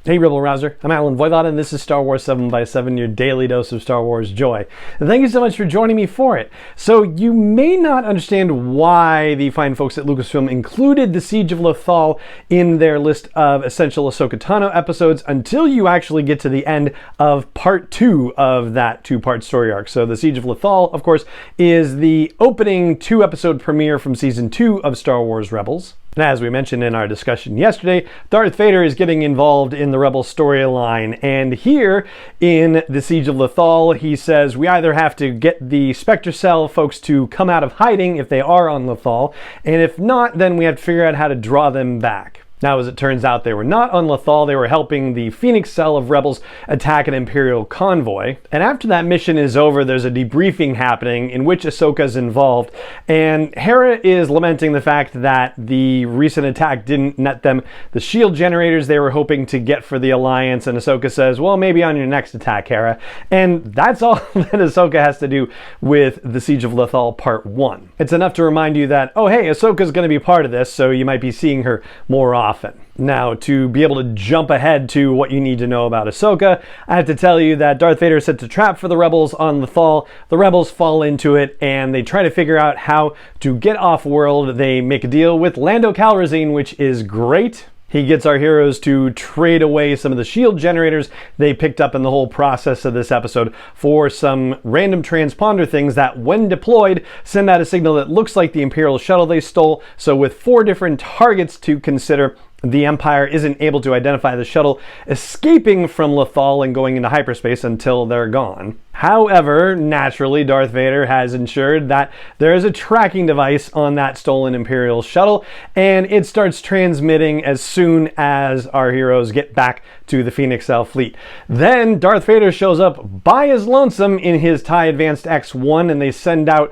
Hey Rebel Rouser, I'm Alan Voivod and this is Star Wars 7x7, your daily dose of Star Wars joy. And thank you so much for joining me for it. So you may not understand why the fine folks at Lucasfilm included the Siege of Lothal in their list of essential Ahsoka Tano episodes until you actually get to the end of part 2 of that 2-part story arc. So the Siege of Lothal, of course, is the opening 2-episode premiere from season 2 of Star Wars Rebels. And as we mentioned in our discussion yesterday, Darth Vader is getting involved in the Rebel storyline. And here in the Siege of Lothal, he says we either have to get the Spectre Cell folks to come out of hiding if they are on Lothal, and if not, then we have to figure out how to draw them back. Now, as it turns out, they were not on Lothal. They were helping the Phoenix Cell of Rebels attack an Imperial convoy. And after that mission is over, there's a debriefing happening in which Ahsoka is involved. And Hera is lamenting the fact that the recent attack didn't net them the shield generators they were hoping to get for the Alliance. And Ahsoka says, well, maybe on your next attack, Hera. And that's all that Ahsoka has to do with the Siege of Lothal Part 1. It's enough to remind you that, oh, hey, Ahsoka's going to be part of this, so you might be seeing her more often. Now, to be able to jump ahead to what you need to know about Ahsoka, I have to tell you that Darth Vader sets a trap for the Rebels on Lothal. The Rebels fall into it, and they try to figure out how to get off-world. They make a deal with Lando Calrissian, which is great. He gets our heroes to trade away some of the shield generators they picked up in the whole process of this episode for some random transponder things that, when deployed, send out a signal that looks like the Imperial shuttle they stole. So with 4 different targets to consider, the Empire isn't able to identify the shuttle escaping from Lothal and going into hyperspace until they're gone. However, naturally, Darth Vader has ensured that there is a tracking device on that stolen Imperial shuttle, and it starts transmitting as soon as our heroes get back to the Phoenix Cell fleet. Then Darth Vader shows up by his lonesome in his TIE Advanced X1, and they send out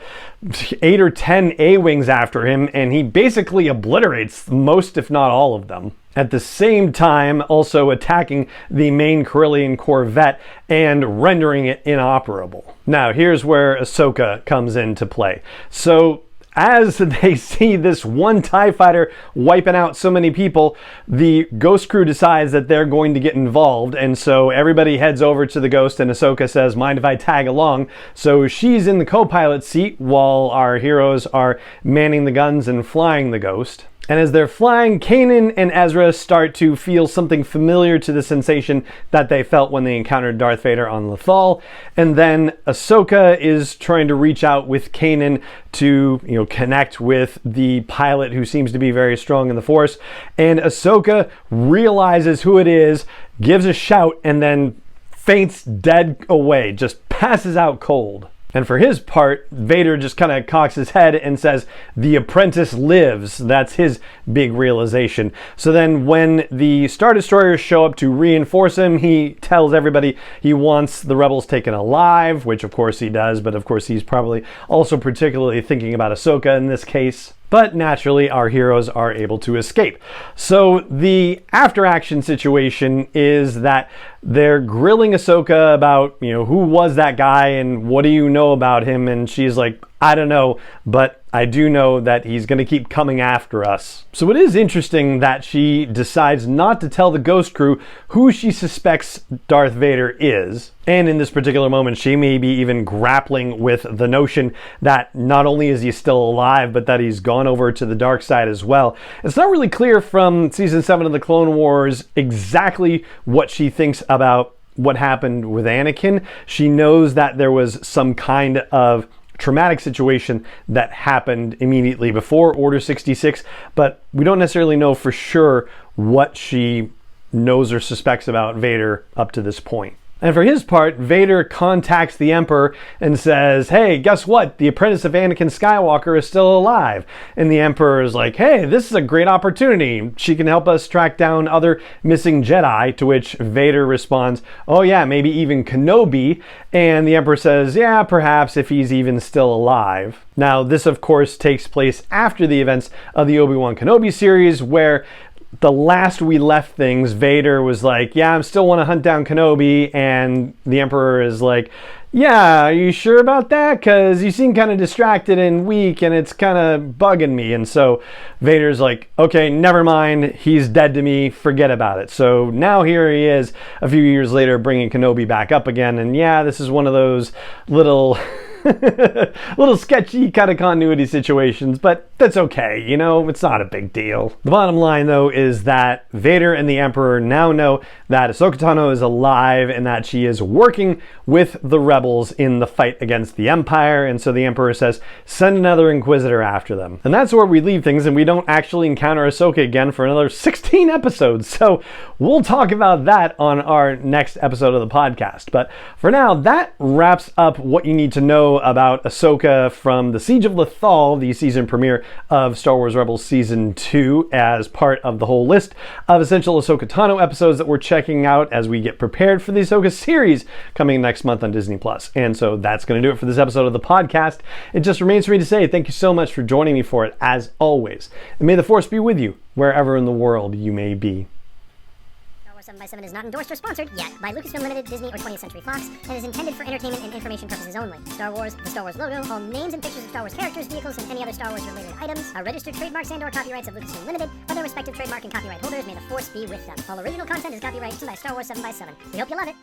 8 or 10 A-Wings after him, and he basically obliterates most, if not all of them. At the same time, also attacking the main Corellian Corvette and rendering it inoperable. Now, here's where Ahsoka comes into play. So, as they see this one TIE fighter wiping out so many people, the Ghost crew decides that they're going to get involved, and so everybody heads over to the Ghost, and Ahsoka says, mind if I tag along? So she's in the co-pilot seat while our heroes are manning the guns and flying the Ghost. And as they're flying, Kanan and Ezra start to feel something familiar to the sensation that they felt when they encountered Darth Vader on Lothal. And then Ahsoka is trying to reach out with Kanan to, connect with the pilot who seems to be very strong in the Force. And Ahsoka realizes who it is, gives a shout, and then faints dead away, just passes out cold. And for his part, Vader just kind of cocks his head and says, the apprentice lives. That's his big realization. So then when the Star Destroyers show up to reinforce him, he tells everybody he wants the rebels taken alive, which of course he does, but of course he's probably also particularly thinking about Ahsoka in this case. But naturally, our heroes are able to escape. So the after-action situation is that they're grilling Ahsoka about, who was that guy and what do you know about him? And she's like, I don't know, but I do know that he's going to keep coming after us. So it is interesting that she decides not to tell the Ghost crew who she suspects Darth Vader is. And in this particular moment, she may be even grappling with the notion that not only is he still alive, but that he's gone over to the dark side as well. It's not really clear from Season 7 of the Clone Wars exactly what she thinks about what happened with Anakin. She knows that there was some kind of traumatic situation that happened immediately before Order 66, but we don't necessarily know for sure what she knows or suspects about Vader up to this point. And for his part, Vader contacts the Emperor and says, hey, guess what? The apprentice of Anakin Skywalker is still alive. And the Emperor is like, hey, this is a great opportunity. She can help us track down other missing Jedi, to which Vader responds, oh yeah, maybe even Kenobi. And the Emperor says, yeah, perhaps, if he's even still alive. Now, this of course takes place after the events of the Obi-Wan Kenobi series, where the last we left things, Vader was like, yeah, I still want to hunt down Kenobi, and the Emperor is like, yeah, are you sure about that? Because you seem kind of distracted and weak, and it's kind of bugging me. And so Vader's like, okay, never mind. He's dead to me. Forget about it. So now here he is a few years later bringing Kenobi back up again. And yeah, this is one of those little... little sketchy kind of continuity situations, but that's okay, you know, it's not a big deal. The bottom line, though, is that Vader and the Emperor now know that Ahsoka Tano is alive and that she is working with the rebels in the fight against the Empire, and so the Emperor says, send another Inquisitor after them. And that's where we leave things, and we don't actually encounter Ahsoka again for another 16 episodes, so we'll talk about that on our next episode of the podcast. But for now, that wraps up what you need to know about Ahsoka from the Siege of Lothal, the season premiere of Star Wars Rebels Season 2, as part of the whole list of essential Ahsoka Tano episodes that we're checking out as we get prepared for the Ahsoka series coming next month on Disney+. And so that's going to do it for this episode of the podcast. It just remains for me to say thank you so much for joining me for it, as always. And may the Force be with you, wherever in the world you may be. 7x7 is not endorsed or sponsored yet by Lucasfilm Limited, Disney, or 20th Century Fox, and is intended for entertainment and information purposes only. Star Wars, the Star Wars logo, all names and pictures of Star Wars characters, vehicles, and any other Star Wars related items are registered trademarks and/or copyrights of Lucasfilm Limited, or their respective trademark and copyright holders. May the Force be with them. All original content is copyrighted by Star Wars 7x7. We hope you love it.